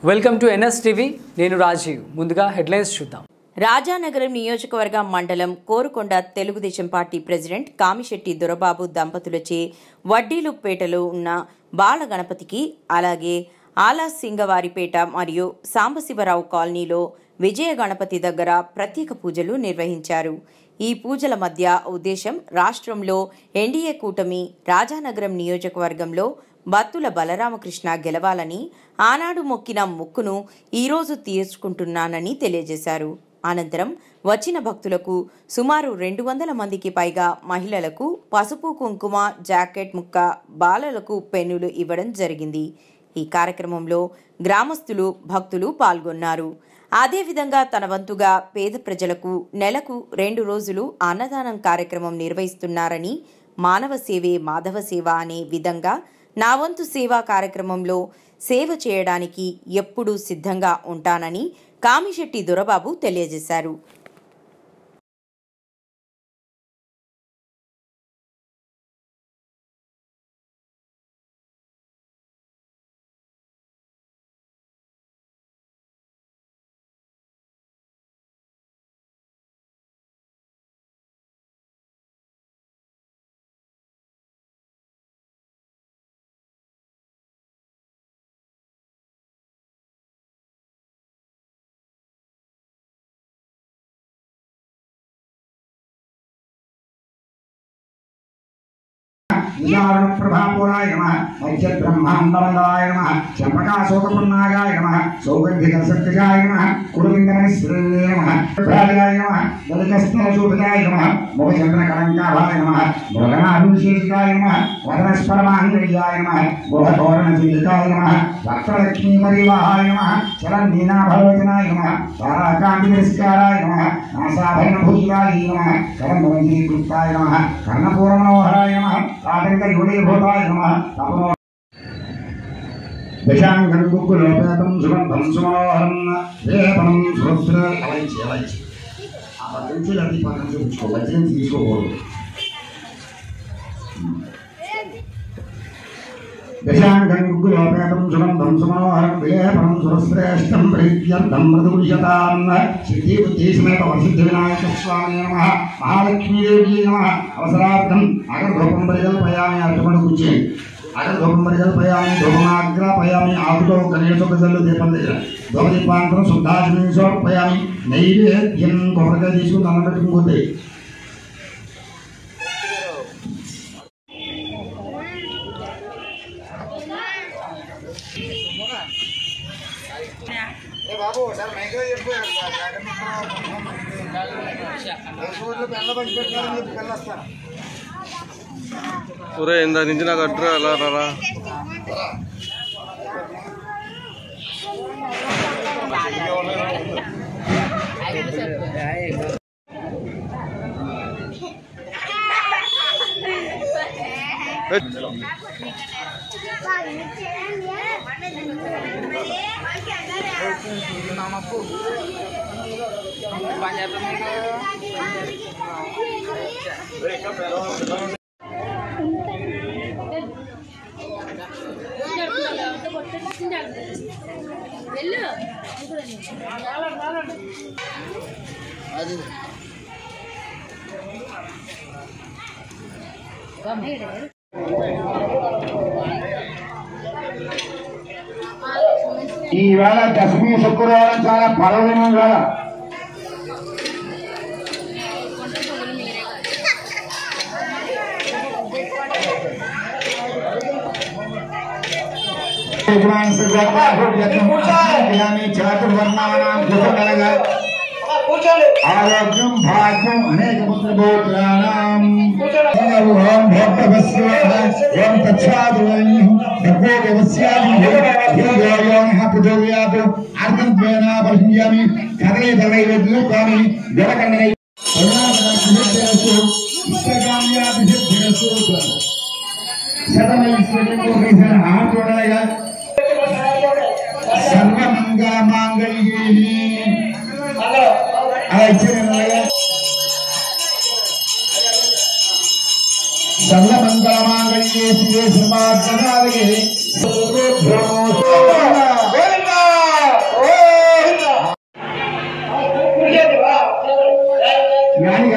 Welcome to NS TV. నేను రాజీవ్. ముందుగా headlines చూద్దాం. రాజానగరం నియోజకవర్గ మండలం కోరుకొండ తెలుగుదేశం పార్టీ ప్రెసిడెంట్ కామిశెట్టి దొరబాబు దంపతులచే వడ్డీలుపేటలో ఉన్న బాలగణపతికి, అలాగే ఆలా సింగవారిపేట మరియు సాంబశివరావు కాలనీలో విజయ గణపతి దగ్గర ప్రత్యేక పూజలు నిర్వహించారు. ఈ పూజల మధ్య ఉద్దేశం రాష్ట్రంలో ఎన్డీఏ కూటమి రాజానగరం నియోజకవర్గంలో బత్తుల బలరామకృష్ణ గెలవాలని ఆనాడు మొక్కిన మొక్కును ఈరోజు తీర్చుకుంటున్నానని తెలియజేశారు. అనంతరం వచ్చిన భక్తులకు సుమారు 200 మందికి పైగా మహిళలకు పసుపు కుంకుమ, జాకెట్ ముక్క, బాలలకు పెన్నులు ఇవ్వడం జరిగింది. ఈ కార్యక్రమంలో గ్రామస్తులు, భక్తులు పాల్గొన్నారు. అదేవిధంగా తన వంతుగా పేద ప్రజలకు నెలకు 2 రోజులు అన్నదానం కార్యక్రమం నిర్వహిస్తున్నారని, మానవ సేవే మాధవ సేవ అనే విధంగా నా వంతు సేవా కార్యక్రమంలో సేవ చేయడానికి ఎప్పుడూ సిద్ధంగా ఉంటానని కామిశెట్టి దొరబాబు తెలియజేశారు. प्रभापुराय नमः मध्य ब्रह्मांडवंदाय नमः चंपकाशोकपुन्नागाय नमः सौगंधिकसत्कजाय नमः कुरुविंदनश्रेय नमः प्राजाय नमः दलितस्थलशोभिताय नमः मुखचंद्रकलंकाभाय नमः भोगनाभिषेकाय नमः वदनस्परमांगल्याय नमः बोधतोरणचिलिकाय नमः वक्त्रलक्ष्मीपरिवाहाय नमः चरन्नीनाभवचनाय नमः ताराकान्तितिरस्काराय नमः नासाभरणभूषिताय नमः करमवंशीकृताय नमः कर्णपूर्णमनोहराय नमः भूताय नमः तपनो दशांगं कुकुलोपेतं सुगंधं सुमनोहरं वेपनं सुरस्त्र अलैची आ बंदुची लती पाकन से उसको वजन से इसको बोलो दशांगं कुकुलोपेतं सुगंधं सुमनोहरं वेपनं सुरस्त्रेष्ठं प्रीत्यर्थं मृदुषतां सिद्धि बुद्धि समेत वरसिद्धि विनायक स्वामी नमः महालक्ष्मी देवी नमः अवसरार्थं अगरधूपं परिकल्पयामि अर्चमणकुचे अगरधूपं परिकल्पयामि धूपमाग्रापयामि आहुतो गणेशोपजल्लु दीपं धूपदीपान्तरं शुद्धाचमनीं समर्पयामि नैवेद्यं कोपरकाय తీసుకుని దండం పెట్టుకుంటే बाबू सर महंगा पूरे इंदा निंजी ना कट्रा अला रारा ఈ వేళ దశమి శుక్రవారం చాలా పర్వదినం వేళ ఆరోగ్యం భాగ్యం అనేక పుత్రభోత్రాణం ఓం భోక్తవస్య ఓం తచ్ఛాదువైః భగవస్యాదియోనః ప్రచోదయాత్ అర్ధంత్వేన పరిహ్యామి కదలే దళైర్లోకామి జలకన్నై సనాతనసిద్ధేషు ఇష్టకామ్యాభిసిద్ధిరసు శతమైశ్వర్యంకోపైసర ఆతోడయ సర్వమంగళమాంగళ్యేని सर्वमंगलमांगल्ये शिवे सर्वार्थसाधके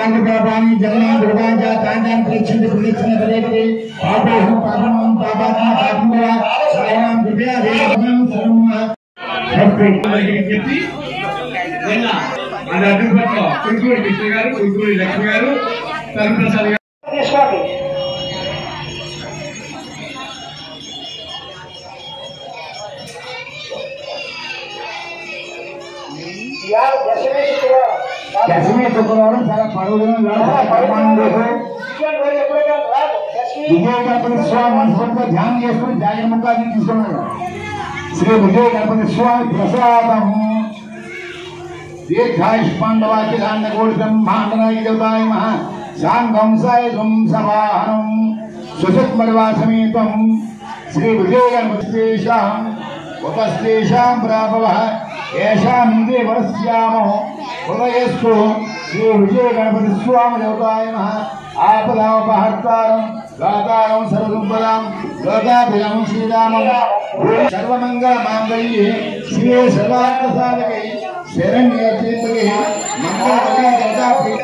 सर्वांग पापानि जगन्नाथ भगवान तांडान प्रदक्षिण प्रदक्षिण पदेपदे पापोहं पापमं पापात्मा पापमुरा सायं कृपया देवं सर्वं చెప్పి నిన్న మన అడ్డుపట్లో కుంకూరి కృష్ణ గారు కుంకూరి లక్ష్మి గారు సర్వప్రసాద్ గారు తీసుకోండి. దశమి శుక్రవారం చాలా పర్వదినం విజయ గణపతి స్వామి మనస్ఫూర్తిగా ధ్యానం చేసుకుని జాగ్రత్త ముఖాన్ని తీసుకున్నాడు. శ్రీ విజయ గణపతి స్వామి ప్రసాదం దీర్ఘాయుష్పాండవాఖ్యాన్నకోటి బ్రహ్మాండనాయ దేవతాయ మహా సాంగంసాయ సంసవాహనం సుషత్మరివాసమేతం శ్రీ విజయ గణపతి ఉపస్థేషాం ప్రాపవ ఏషాం ఇంద్రే వరస్యామో హృదయస్థు శ్రీ విజయ గణపతి స్వామి దేవతాయ మహా ఆపదాపహర్తారం దాతారం సర్వసంపదాం లోకాభిరామం శ్రీరామం సర్వమంగళ మాంగళ్యే శ్రీ సర్వార్థసాధకే శరణ్య త్ర్యంబకే మంగళకరే గదాప్రియ